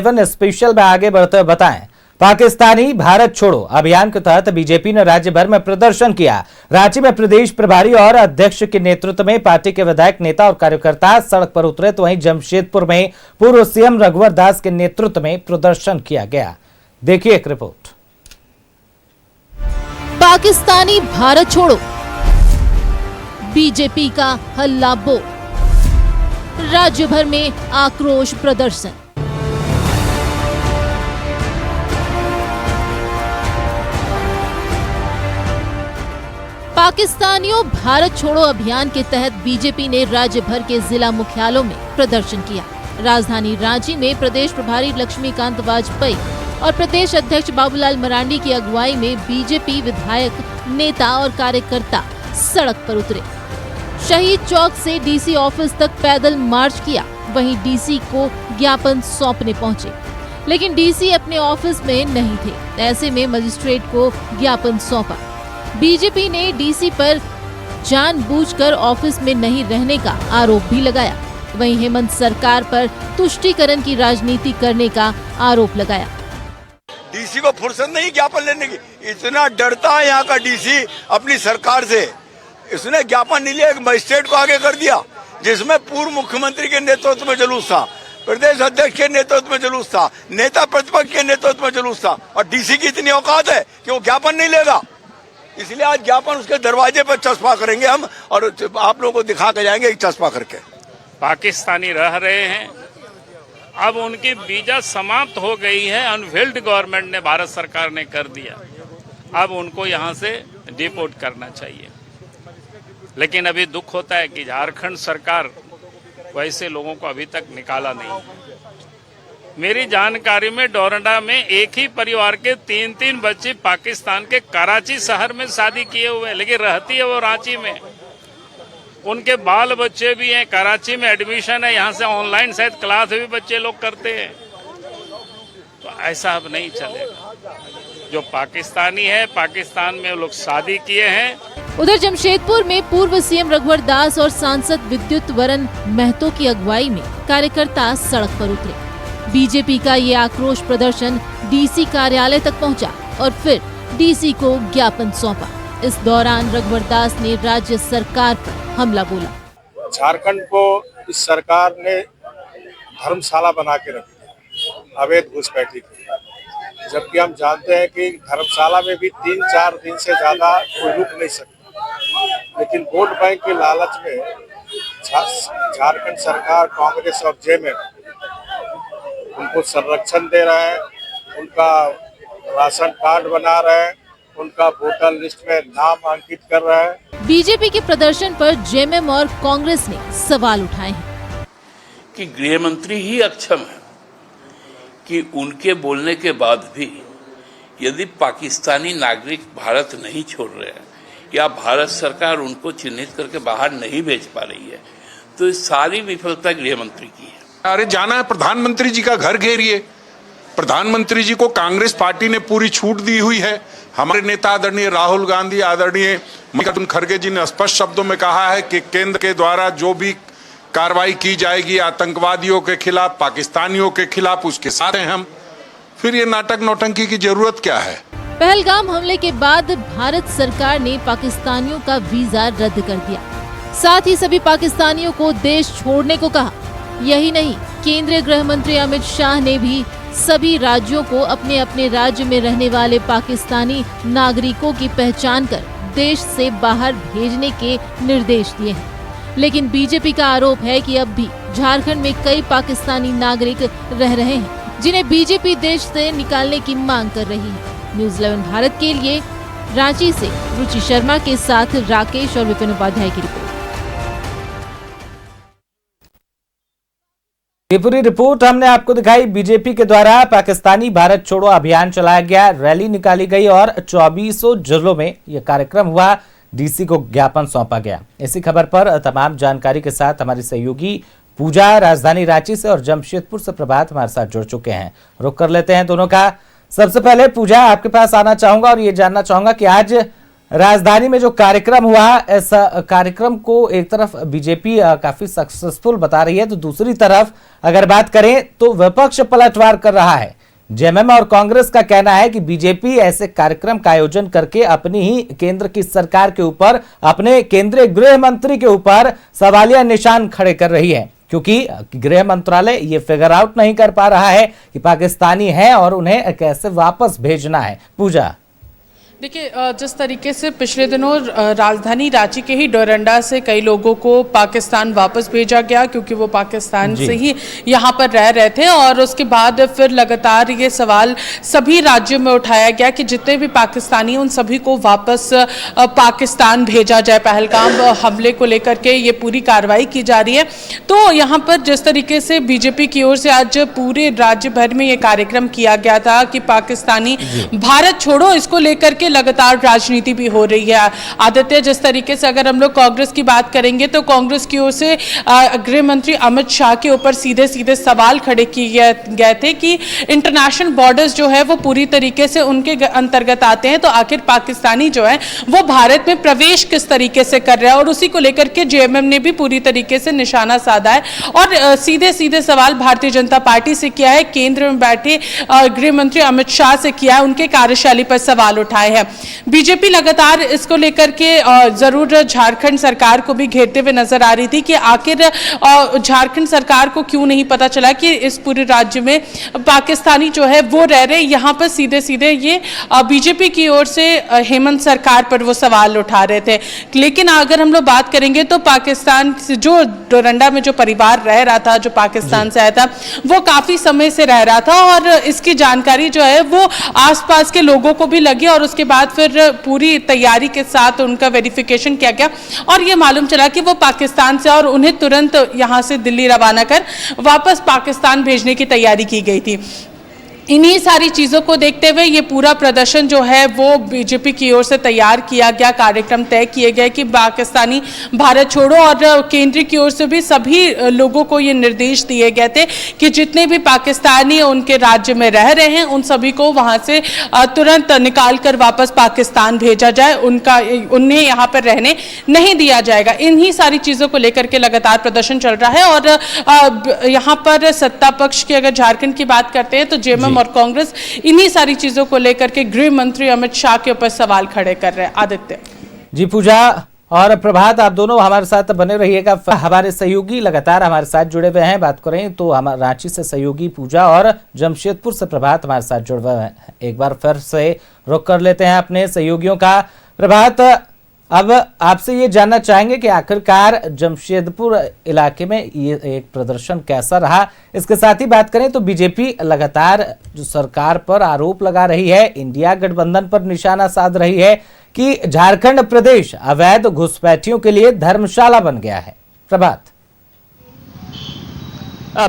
Special में आगे बढ़ते हुए बताएं, पाकिस्तानी भारत छोड़ो अभियान के तहत बीजेपी ने राज्य भर में प्रदर्शन किया। रांची में प्रदेश प्रभारी और अध्यक्ष के नेतृत्व में पार्टी के विधायक, नेता और कार्यकर्ता सड़क पर उतरे, तो वहीं जमशेदपुर में पूर्व सीएम रघुवर दास के नेतृत्व में प्रदर्शन किया गया। देखिए एक रिपोर्ट। पाकिस्तानी भारत छोड़ो, बीजेपी का हल्ला बोल, राज्य भर में आक्रोश प्रदर्शन। पाकिस्तानियों भारत छोड़ो अभियान के तहत बीजेपी ने राज्य भर के जिला मुख्यालयों में प्रदर्शन किया। राजधानी रांची में प्रदेश प्रभारी लक्ष्मीकांत वाजपेयी और प्रदेश अध्यक्ष बाबूलाल मरांडी की अगुवाई में बीजेपी विधायक, नेता और कार्यकर्ता सड़क पर उतरे। शहीद चौक से डीसी ऑफिस तक पैदल मार्च किया। वहीं डीसी को ज्ञापन सौंपने पहुंचे, लेकिन डीसी अपने ऑफिस में नहीं थे। ऐसे में मजिस्ट्रेट को ज्ञापन सौंपा। बीजेपी ने डीसी पर जानबूझकर ऑफिस में नहीं रहने का आरोप भी लगाया। वहीं हेमंत सरकार पर तुष्टीकरण की राजनीति करने का आरोप लगाया। डीसी को फुर्सत नहीं ज्ञापन लेने की, इतना डरता है यहाँ का डीसी अपनी सरकार से। इसने ज्ञापन नहीं लिया, मजिस्ट्रेट को आगे कर दिया, जिसमें पूर्व मुख्यमंत्री के नेतृत्व में जुलूस था, प्रदेश अध्यक्ष के नेतृत्व में जुलूस था, नेता प्रतिपक्ष के नेतृत्व में जुलूस था, और डीसी की इतनी औकात है कि वो ज्ञापन नहीं लेगा। इसलिए आज ज्ञापन उसके दरवाजे पर चस्पा करेंगे हम, और आप लोगों को दिखा के जाएंगे चस्पा करके। पाकिस्तानी रह रहे हैं, अब उनकी वीजा समाप्त हो गई है, अनफिल्ड गवर्नमेंट ने, भारत सरकार ने कर दिया। अब उनको यहाँ से डिपोर्ट करना चाहिए। लेकिन अभी दुख होता है कि झारखंड सरकार वैसे लोगों को अभी तक निकाला नहीं। मेरी जानकारी में डोरंडा में एक ही परिवार के 3-3 बच्चे पाकिस्तान के कराची शहर में शादी किए हुए, लेकिन रहती है वो रांची में। उनके बाल बच्चे भी हैं, कराची में एडमिशन है, यहाँ से ऑनलाइन शायद क्लास भी बच्चे लोग करते हैं। तो ऐसा अब नहीं चलेगा। जो पाकिस्तानी है, पाकिस्तान में वो लोग शादी किए हैं। उधर जमशेदपुर में पूर्व सीएम रघुवर दास और सांसद विद्युत वरण महतो की अगुवाई में कार्यकर्ता सड़क पर उतरे। बीजेपी का ये आक्रोश प्रदर्शन डीसी कार्यालय तक पहुंचा और फिर डीसी को ज्ञापन सौंपा। इस दौरान रघुवर दास ने राज्य सरकार पर हमला बोला। झारखंड को इस सरकार ने धर्मशाला बना के रख दिया, अवैध घुसपैठी की, जबकि हम जानते हैं कि धर्मशाला में भी 3-4 दिन से ज्यादा कोई रुक नहीं सकता। लेकिन वोट बैंक के लालच में झारखंड सरकार, कांग्रेस और जेएमएम उनको संरक्षण दे रहे हैं, उनका राशन कार्ड बना रहे हैं, उनका वोटर लिस्ट में नाम अंकित कर रहे हैं। बीजेपी के प्रदर्शन पर जेएमएम और कांग्रेस ने सवाल उठाए हैं कि गृह मंत्री ही अक्षम है कि उनके बोलने के बाद भी यदि पाकिस्तानी नागरिक भारत नहीं छोड़ रहे हैं या भारत सरकार उनको चिन्हित करके बाहर नहीं भेज पा रही है, तो इस सारी विफलता गृह मंत्री की है। अरे जाना है प्रधानमंत्री जी का घर घेरिए। प्रधानमंत्री जी को कांग्रेस पार्टी ने पूरी छूट दी हुई है। हमारे नेता आदरणीय राहुल गांधी, आदरणीय मल्लिकार्जुन खड़गे जी ने स्पष्ट शब्दों में कहा है कि केंद्र के द्वारा जो भी कार्रवाई की जाएगी आतंकवादियों के खिलाफ, पाकिस्तानियों के खिलाफ, उसके साथ हैं हम। फिर ये नाटक नौटंकी की जरूरत क्या है? पहलगाम हमले के बाद भारत सरकार ने पाकिस्तानियों का वीजा रद्द कर दिया। साथ ही सभी पाकिस्तानियों को देश छोड़ने को कहा। यही नहीं, केंद्रीय गृह मंत्री अमित शाह ने भी सभी राज्यों को अपने अपने राज्य में रहने वाले पाकिस्तानी नागरिकों की पहचान कर देश से बाहर भेजने के निर्देश दिए हैं। लेकिन बीजेपी का आरोप है कि अब भी झारखंड में कई पाकिस्तानी नागरिक रह रहे हैं, जिन्हें बीजेपी देश से निकालने की मांग कर रही है। न्यूज़ 11 भारत के लिए रांची से रुचि शर्मा के साथ राकेश और विपिन उपाध्याय की रिपोर्ट। ये पूरी रिपोर्ट हमने आपको दिखाई। बीजेपी के द्वारा पाकिस्तानी भारत छोड़ो अभियान चलाया गया, रैली निकाली गई और 2400 जिलों में यह कार्यक्रम हुआ। डीसी को ज्ञापन सौंपा गया। इसी खबर पर तमाम जानकारी के साथ हमारी सहयोगी पूजा राजधानी रांची से और जमशेदपुर से प्रभात हमारे साथ जुड़ चुके हैं। रुक कर लेते हैं दोनों का। सबसे पहले पूजा, आपके पास आना चाहूंगा और ये जानना चाहूंगा कि आज राजधानी में जो कार्यक्रम हुआ, इस कार्यक्रम को एक तरफ बीजेपी काफी सक्सेसफुल बता रही है, तो दूसरी तरफ अगर बात करें तो विपक्ष पलटवार कर रहा है। जेएमएम और कांग्रेस का कहना है कि बीजेपी ऐसे कार्यक्रम का आयोजन करके अपनी ही केंद्र की सरकार के ऊपर, अपने केंद्रीय गृह मंत्री के ऊपर सवालिया निशान खड़े कर रही है, क्योंकि गृह मंत्रालय ये फिगर आउट नहीं कर पा रहा है कि पाकिस्तानी है और उन्हें कैसे वापस भेजना है। पूजा, देखिए, जिस तरीके से पिछले दिनों राजधानी रांची के ही डोरंडा से कई लोगों को पाकिस्तान वापस भेजा गया, क्योंकि वो पाकिस्तान से ही यहाँ पर रह रहे थे, और उसके बाद फिर लगातार ये सवाल सभी राज्यों में उठाया गया कि जितने भी पाकिस्तानी उन सभी को वापस पाकिस्तान भेजा जाए। पहलगाम हमले को लेकर के ये पूरी कार्रवाई की जा रही है। तो यहाँ पर जिस तरीके से बीजेपी की ओर से आज पूरे राज्य भर में ये कार्यक्रम किया गया था कि पाकिस्तानी भारत छोड़ो, इसको लेकर के लगातार राजनीति भी हो रही है। आदित्य, जिस तरीके से अगर हम लोग कांग्रेस की बात करेंगे तो कांग्रेस की ओर से गृह मंत्री अमित शाह के ऊपर सीधे सीधे सवाल खड़े किए गए थे कि इंटरनेशनल बॉर्डर्स जो है वो पूरी तरीके से उनके अंतर्गत आते हैं, तो आखिर पाकिस्तानी जो है वो भारत में प्रवेश किस तरीके से कर रहा है, और उसी को लेकर के जेएमएम ने भी पूरी तरीके से निशाना साधा है और सीधे सीधे सवाल भारतीय जनता पार्टी से किया है, केंद्र में बैठे गृह मंत्री अमित शाह से किया है, उनके कार्यशैली पर सवाल उठाए हैं। बीजेपी लगातार इसको लेकर के जरूर झारखंड सरकार को भी घेरते हुए नजर आ रही थी कि आखिर झारखंड सरकार को क्यों नहीं पता चला कि इस पूरे राज्य में पाकिस्तानी जो है वो रह रहे। यहाँ पर सीधे सीधे ये बीजेपी की ओर से हेमंत सरकार पर वो सवाल उठा रहे थे। लेकिन अगर हम लोग बात करेंगे तो पाकिस्तान से जो डोरंडा में जो परिवार रह रहा था, जो पाकिस्तान से आया था, वो काफी समय से रह रहा था और इसकी जानकारी जो है वो आसपास के लोगों को भी लगी और उसके बाद फिर पूरी तैयारी के साथ उनका वेरिफिकेशन किया गया और ये मालूम चला कि वो पाकिस्तान से, और उन्हें तुरंत यहां से दिल्ली रवाना कर वापस पाकिस्तान भेजने की तैयारी की गई थी। इन्हीं सारी चीज़ों को देखते हुए ये पूरा प्रदर्शन जो है वो बीजेपी की ओर से तैयार किया गया, कार्यक्रम तय किए गए कि पाकिस्तानी भारत छोड़ो, और केंद्र की ओर से भी सभी लोगों को ये निर्देश दिए गए थे कि जितने भी पाकिस्तानी उनके राज्य में रह रहे हैं उन सभी को वहाँ से तुरंत निकाल कर वापस पाकिस्तान भेजा जाए, उन्हें यहाँ पर रहने नहीं दिया जाएगा। इन्हीं सारी चीज़ों को लेकर के लगातार प्रदर्शन चल रहा है और यहाँ पर सत्ता पक्ष की अगर झारखंड की बात करते हैं तो जेएमएम और कांग्रेस इन्हीं सारी चीजों को लेकर के गृह मंत्री अमित शाह के ऊपर सवाल खड़े कर रहे हैं। आदित्य जी, पूजा और प्रभात, आप दोनों हमारे साथ बने रहिएगा। हमारे सहयोगी लगातार हमारे साथ जुड़े हुए हैं। बात करें तो हमारे रांची से सहयोगी पूजा और जमशेदपुर से प्रभात हमारे साथ जुड़े हुए हैं। एक बार फिर से रुक कर लेते हैं अपने सहयोगियों का। प्रभात, अब आपसे ये जानना चाहेंगे कि आखिरकार जमशेदपुर इलाके में ये एक प्रदर्शन कैसा रहा। इसके साथ ही बात करें तो बीजेपी लगातार जो सरकार पर आरोप लगा रही है, इंडिया गठबंधन पर निशाना साध रही है कि झारखंड प्रदेश अवैध घुसपैठियों के लिए धर्मशाला बन गया है। प्रभात,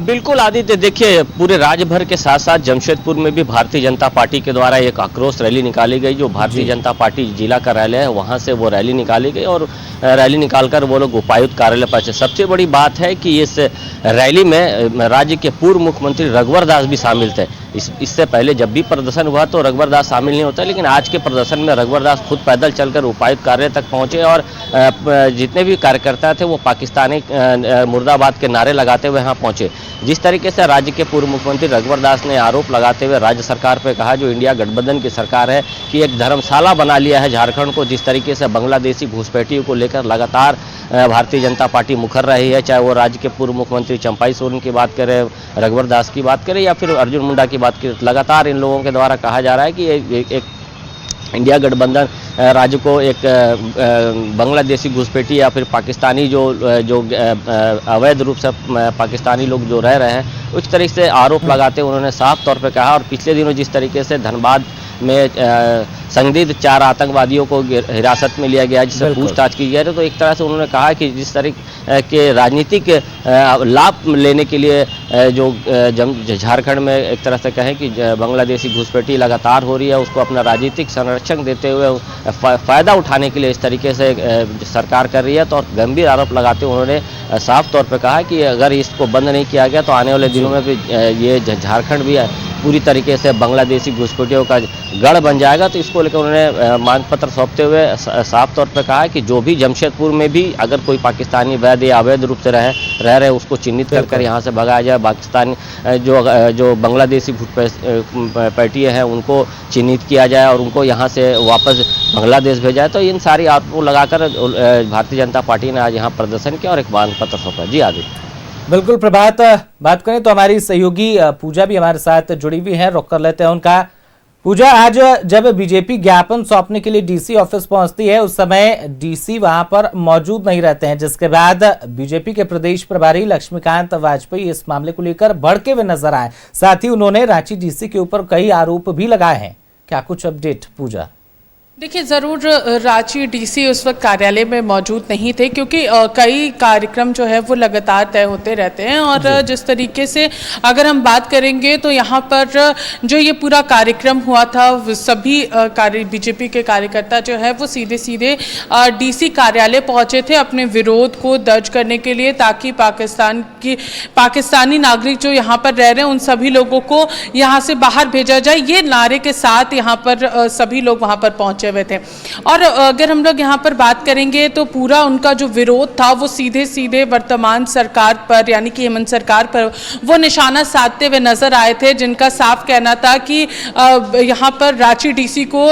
बिल्कुल आदित्य, देखिए पूरे राज्य भर के साथ साथ जमशेदपुर में भी भारतीय जनता पार्टी के द्वारा एक आक्रोश रैली निकाली गई। जो भारतीय जनता पार्टी जिला कार्यालय है वहां से वो रैली निकाली गई और रैली निकालकर वो लोग उपायुक्त कार्यालय पहुंचे। सबसे बड़ी बात है कि इस रैली में राज्य के पूर्व मुख्यमंत्री रघुवर दास भी शामिल थे। इससे पहले जब भी प्रदर्शन हुआ तो रघुवर दास शामिल नहीं होता, लेकिन आज के प्रदर्शन में रघुवर दास खुद पैदल चलकर उपायुक्त कार्यालय तक पहुंचे और जितने भी कार्यकर्ता थे वो पाकिस्तानी मुर्दाबाद के नारे लगाते हुए यहाँ पहुंचे। जिस तरीके से राज्य के पूर्व मुख्यमंत्री रघुवर दास ने आरोप लगाते हुए राज्य सरकार पर कहा, जो इंडिया गठबंधन की सरकार है, कि एक धर्मशाला बना लिया है झारखंड को। जिस तरीके से बांग्लादेशी घुसपैठियों को लेकर लगातार भारतीय जनता पार्टी मुखर रही है, चाहे वो राज्य के पूर्व मुख्यमंत्री चंपाई सोरेन की बात करें, रघुवर दास की बात करें या फिर अर्जुन मुंडा की बात करें, लगातार इन लोगों के द्वारा कहा जा रहा है कि एक इंडिया गठबंधन राज्य को एक बांग्लादेशी घुसपैठी या फिर पाकिस्तानी जो अवैध रूप से पाकिस्तानी लोग जो रह रहे हैं, उस तरीके से आरोप लगाते उन्होंने साफ तौर पे कहा। और पिछले दिनों जिस तरीके से धनबाद में संदिग्ध 4 आतंकवादियों को हिरासत में लिया गया, जिससे पूछताछ की गई, तो एक तरह से उन्होंने कहा कि जिस तरह के राजनीतिक लाभ लेने के लिए जो झारखंड में एक तरह से कहें कि बांग्लादेशी घुसपैठी लगातार हो रही है, उसको अपना राजनीतिक संरक्षण देते हुए फ़ायदा उठाने के लिए इस तरीके से सरकार कर रही है। तो गंभीर आरोप लगाते हुए उन्होंने साफ तौर पर कहा कि अगर इसको बंद नहीं किया गया तो आने वाले दिनों में भी ये झारखंड भी पूरी तरीके से बांग्लादेशी घुसपैठियों का गढ़ बन जाएगा। तो इसको लेकर उन्होंने मांग पत्र सौंपते हुए साफ तौर पर कहा है कि जो भी जमशेदपुर में भी अगर कोई पाकिस्तानी वैध या अवैध रूप से रह रहे उसको चिन्हित कर यहाँ से भगाया जाए। पाकिस्तानी जो बांग्लादेशी घुसपैठिए हैं उनको चिन्हित किया जाए और उनको यहाँ से वापस बांग्लादेश भेजा जाए। तो इन सारी आरोपों लगाकर भारतीय जनता पार्टी ने आज यहाँ प्रदर्शन किया और एक मांग पत्र सौंपा। जी आदित्य। बिल्कुल प्रभात, बात करें तो हमारी सहयोगी पूजा भी हमारे साथ जुड़ी हुई है, रोक कर लेते हैं उनका। पूजा, आज जब बीजेपी ज्ञापन सौंपने के लिए डीसी ऑफिस पहुंचती है उस समय डीसी वहां पर मौजूद नहीं रहते हैं, जिसके बाद बीजेपी के प्रदेश प्रभारी लक्ष्मीकांत वाजपेयी इस मामले को लेकर भड़के हुए नजर आए। साथ ही उन्होंने रांची डीसी के ऊपर कई आरोप भी लगाए हैं। क्या कुछ अपडेट पूजा? देखिए, ज़रूर रांची डीसी उस वक्त कार्यालय में मौजूद नहीं थे क्योंकि कई कार्यक्रम जो है वो लगातार तय होते रहते हैं और जिस तरीके से अगर हम बात करेंगे तो यहाँ पर जो ये पूरा कार्यक्रम हुआ था सभी बीजेपी के कार्यकर्ता जो है वो सीधे सीधे डीसी कार्यालय पहुँचे थे अपने विरोध को दर्ज करने के लिए, ताकि पाकिस्तानी नागरिक जो यहाँ पर रह रहे हैं उन सभी लोगों को यहाँ से बाहर भेजा जाए। ये नारे के साथ यहाँ पर सभी लोग वहाँ पर पहुँचे हुए थे। और अगर हम लोग यहाँ पर बात करेंगे तो पूरा उनका जो विरोध था वो सीधे सीधे वर्तमान सरकार पर यानी कि हेमंत सरकार पर वो निशाना साधते हुए नजर आए थे, जिनका साफ कहना था कि यहाँ पर रांची डीसी को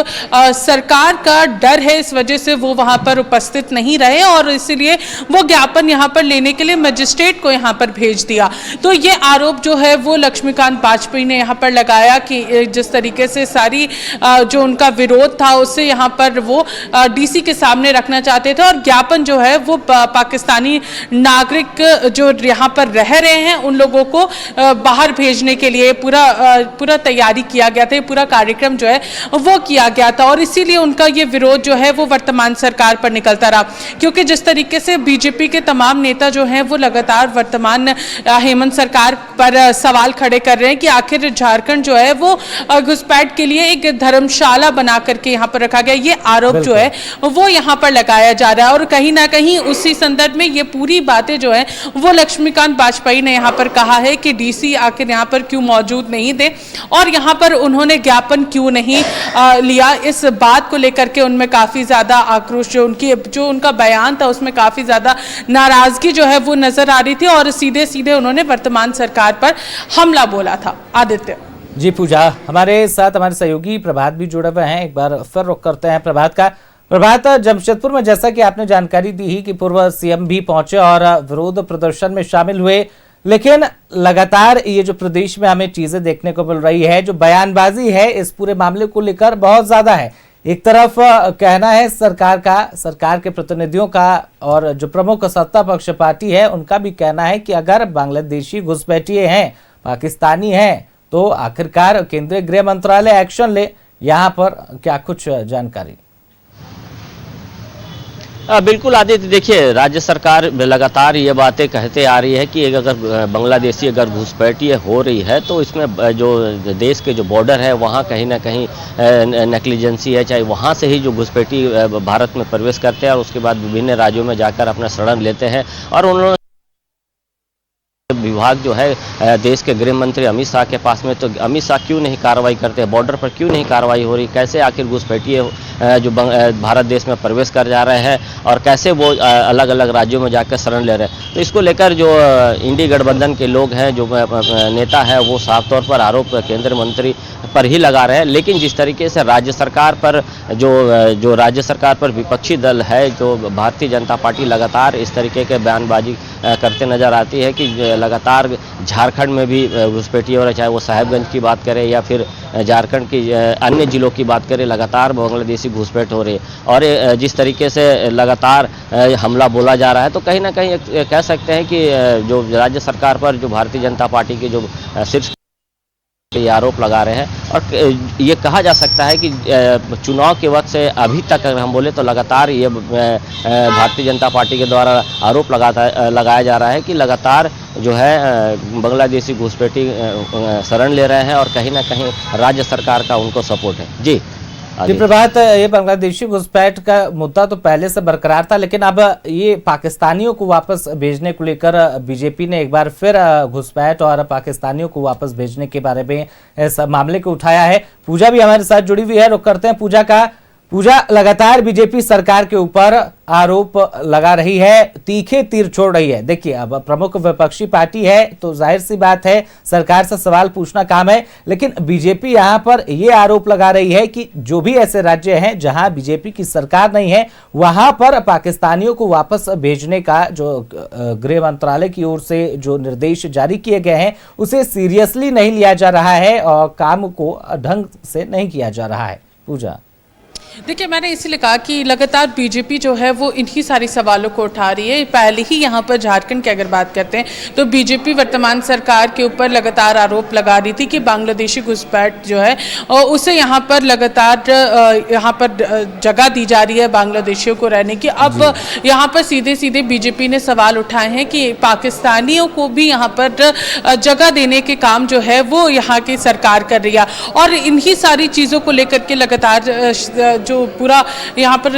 सरकार का डर है, इस वजह से वो वहाँ पर उपस्थित नहीं रहे और इसीलिए वो ज्ञापन यहाँ पर लेने के लिए मजिस्ट्रेट को यहाँ पर भेज दिया। तो ये आरोप जो है वो लक्ष्मीकांत वाजपेयी ने यहाँ पर लगाया कि जिस तरीके से सारी जो उनका विरोध था उससे यहाँ पर वो डीसी के सामने रखना चाहते थे और ज्ञापन जो है वो पाकिस्तानी नागरिक जो यहाँ पर रह रहे हैं उन लोगों को बाहर भेजने के लिए पूरा तैयारी किया गया था, पूरा कार्यक्रम जो है वो किया गया था और इसीलिए उनका ये विरोध जो है वो वर्तमान सरकार पर निकलता रहा। क्योंकि जिस तरीके से बीजेपी के तमाम नेता जो हैं वो लगातार वर्तमान हेमंत सरकार पर सवाल खड़े कर रहे हैं कि आखिर झारखंड जो है वो घुसपैठ के लिए एक धर्मशाला बना करके यहाँ पर रखा गया, ये आरोप जो है वो यहाँ पर लगाया जा रहा है। और कहीं ना कहीं उसी संदर्भ में ये पूरी बातें जो है वो लक्ष्मीकांत वाजपेयी ने यहाँ पर कहा है कि डीसी आखिर यहाँ पर क्यों मौजूद नहीं थे और यहाँ पर उन्होंने ज्ञापन क्यों नहीं लिया। इस बात को लेकर के उनमें काफी ज्यादा आक्रोश जो उनका बयान था उसमें काफी ज्यादा नाराजगी जो है वो नजर आ रही थी और सीधे सीधे उन्होंने वर्तमान सरकार पर हमला बोला था। आदित्य। जी पूजा, हमारे साथ हमारे सहयोगी प्रभात भी जुड़े हुए हैं, एक बार फिर रुख करते हैं प्रभात का। प्रभात, जमशेदपुर में जैसा कि आपने जानकारी दी ही कि पूर्व सीएम भी पहुंचे और विरोध प्रदर्शन में शामिल हुए, लेकिन लगातार ये जो प्रदेश में हमें चीजें देखने को मिल रही है, जो बयानबाजी है इस पूरे मामले को लेकर बहुत ज्यादा है। एक तरफ कहना है सरकार के प्रतिनिधियों का और जो प्रमुख सत्ता पक्ष पार्टी है उनका भी कहना है कि अगर बांग्लादेशी घुसपैठिए हैं, पाकिस्तानी हैं, तो आखिरकार केंद्रीय गृह मंत्रालय एक्शन ले। यहाँ पर क्या कुछ जानकारी? बिल्कुल आदित्य, देखिए राज्य सरकार लगातार ये बातें कहते आ रही है कि अगर बांग्लादेशी अगर घुसपैठिए हो रही है तो इसमें जो देश के जो बॉर्डर है वहाँ कहीं ना कहीं नेग्लिजेंसी है, चाहे वहाँ से ही जो घुसपैठी भारत में प्रवेश करते हैं और उसके बाद विभिन्न राज्यों में जाकर अपना शरण लेते हैं। और उन्होंने विभाग जो है देश के गृह मंत्री अमित शाह के पास में, तो अमित शाह क्यों नहीं कार्रवाई करते, बॉर्डर पर क्यों नहीं कार्रवाई हो रही, कैसे आखिर घुसपैठिए जो भारत देश में प्रवेश कर जा रहे हैं और कैसे वो अलग अलग राज्यों में जाकर शरण ले रहे हैं। तो इसको लेकर जो इंडी गठबंधन के लोग हैं, जो नेता है, वो साफ तौर पर आरोप केंद्रीय मंत्री पर ही लगा रहे हैं। लेकिन जिस तरीके से राज्य सरकार पर जो राज्य सरकार पर विपक्षी दल है, जो भारतीय जनता पार्टी लगातार इस तरीके के बयानबाजी करते नजर आती है कि लगातार झारखंड में भी घुसपैठी हो रहा है, चाहे वो साहेबगंज की बात करें या फिर झारखंड की अन्य जिलों की बात करें, लगातार बांग्लादेशी घुसपैठ हो रही है। और जिस तरीके से लगातार हमला बोला जा रहा है, तो कहीं ना कहीं कह सकते हैं कि जो राज्य सरकार पर जो भारतीय जनता पार्टी के जो शीर्ष ये आरोप लगा रहे हैं। और ये कहा जा सकता है कि चुनाव के वक्त से अभी तक अगर हम बोले तो लगातार ये भारतीय जनता पार्टी के द्वारा आरोप लगाया जा रहा है कि लगातार जो है बांग्लादेशी घुसपैठी शरण ले रहे हैं और कहीं ना कहीं राज्य सरकार का उनको सपोर्ट है। जी आगे। प्रभात, ये बांग्लादेशी घुसपैठ का मुद्दा तो पहले से बरकरार था, लेकिन अब ये पाकिस्तानियों को वापस भेजने को लेकर बीजेपी ने एक बार फिर घुसपैठ और पाकिस्तानियों को वापस भेजने के बारे में इस मामले को उठाया है। पूजा भी हमारे साथ जुड़ी हुई है, रुक करते हैं पूजा का। पूजा, लगातार बीजेपी सरकार के ऊपर आरोप लगा रही है, तीखे तीर छोड़ रही है। देखिए, अब प्रमुख विपक्षी पार्टी है तो जाहिर सी बात है सरकार से सवाल पूछना काम है, लेकिन बीजेपी यहां पर यह आरोप लगा रही है कि जो भी ऐसे राज्य हैं जहां बीजेपी की सरकार नहीं है, वहां पर पाकिस्तानियों को वापस भेजने का जो गृह मंत्रालय की ओर से जो निर्देश जारी किए गए हैं उसे सीरियसली नहीं लिया जा रहा है और काम को ढंग से नहीं किया जा रहा है। पूजा, देखिए, मैंने इसलिए कहा कि लगातार बीजेपी जो है वो इन्हीं सारी सवालों को उठा रही है। पहले ही यहाँ पर झारखंड की अगर बात करते हैं तो बीजेपी वर्तमान सरकार के ऊपर लगातार आरोप लगा रही थी कि बांग्लादेशी घुसपैठ जो है और उसे यहाँ पर लगातार यहाँ पर जगह दी जा रही है बांग्लादेशियों को रहने की। अब यहाँ पर सीधे सीधे बीजेपी ने सवाल उठाए हैं कि पाकिस्तानियों को भी यहाँ पर जगह देने के काम जो है वो यहाँ की सरकार कर रही है। और इन्हीं सारी चीज़ों को लेकर के लगातार जो पूरा यहाँ पर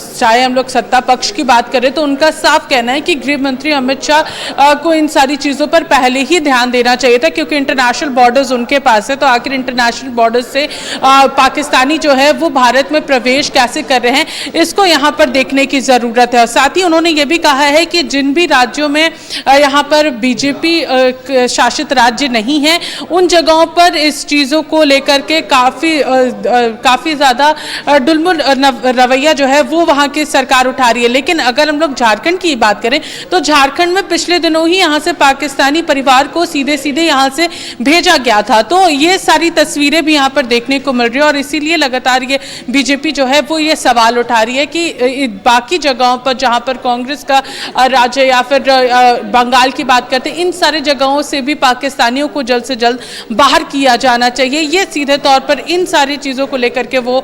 चाहे हम लोग सत्ता पक्ष की बात करें तो उनका साफ कहना है कि गृह मंत्री अमित शाह को इन सारी चीज़ों पर पहले ही ध्यान देना चाहिए था, क्योंकि इंटरनेशनल बॉर्डर्स उनके पास है। तो आखिर इंटरनेशनल बॉर्डर्स से पाकिस्तानी जो है वो भारत में प्रवेश कैसे कर रहे हैं, इसको यहाँ पर देखने की ज़रूरत है। और साथ ही उन्होंने ये भी कहा है कि जिन भी राज्यों में यहाँ पर बीजेपी शासित राज्य नहीं है उन जगहों पर इस चीज़ों को लेकर के काफ़ी ज़्यादा डुलमुल रवैया जो है वो वहाँ की सरकार उठा रही है। लेकिन अगर हम लोग झारखंड की बात करें तो झारखंड में पिछले दिनों ही यहाँ से पाकिस्तानी परिवार को सीधे सीधे यहाँ से भेजा गया था। तो ये सारी तस्वीरें भी यहाँ पर देखने को मिल रही है और इसीलिए लगातार ये बीजेपी जो है वो ये सवाल उठा रही है कि बाकी जगहों पर जहाँ पर कांग्रेस का राज्य या फिर बंगाल की बात करते हैं, इन सारे जगहों से भी पाकिस्तानियों को जल्द से जल्द बाहर किया जाना चाहिए। ये सीधे तौर पर इन सारी चीज़ों को लेकर के वो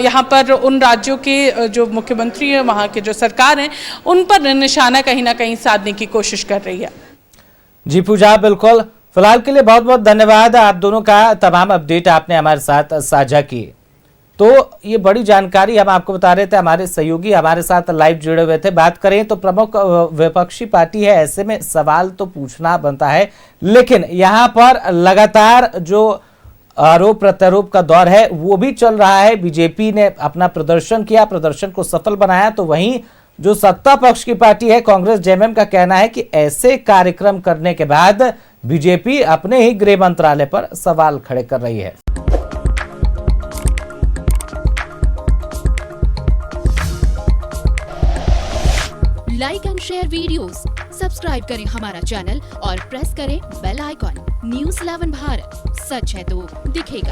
यहाँ पर उन राज्यों के जो मुख्यमंत्री हैं, वहाँ के जो सरकार हैं, उन पर निशाना कहीं ना कहीं साधने की कोशिश कर रही है। जी पूजा, बिल्कुल। फिलहाल के लिए बहुत बहुत धन्यवाद आप दोनों का, तमाम अपडेट आपने हमारे साथ साझा किए। तो ये बड़ी जानकारी हम आपको बता रहे थे, हमारे सहयोगी हमारे साथ लाइव जुड़े हुए थे। बात करें तो प्रमुख विपक्षी पार्टी है, ऐसे में सवाल तो पूछना बनता है, लेकिन यहाँ पर लगातार जो आरोप प्रत्यारोप का दौर है वो भी चल रहा है। बीजेपी ने अपना प्रदर्शन किया, प्रदर्शन को सफल बनाया, तो वहीं जो सत्ता पक्ष की पार्टी है कांग्रेस जेएमएम का कहना है कि ऐसे कार्यक्रम करने के बाद बीजेपी अपने ही गृह मंत्रालय पर सवाल खड़े कर रही है। Like and share videos, subscribe करें हमारा चैनल और प्रेस करें बेल आइकॉन। News 11 भारत, सच है तो दिखेगा।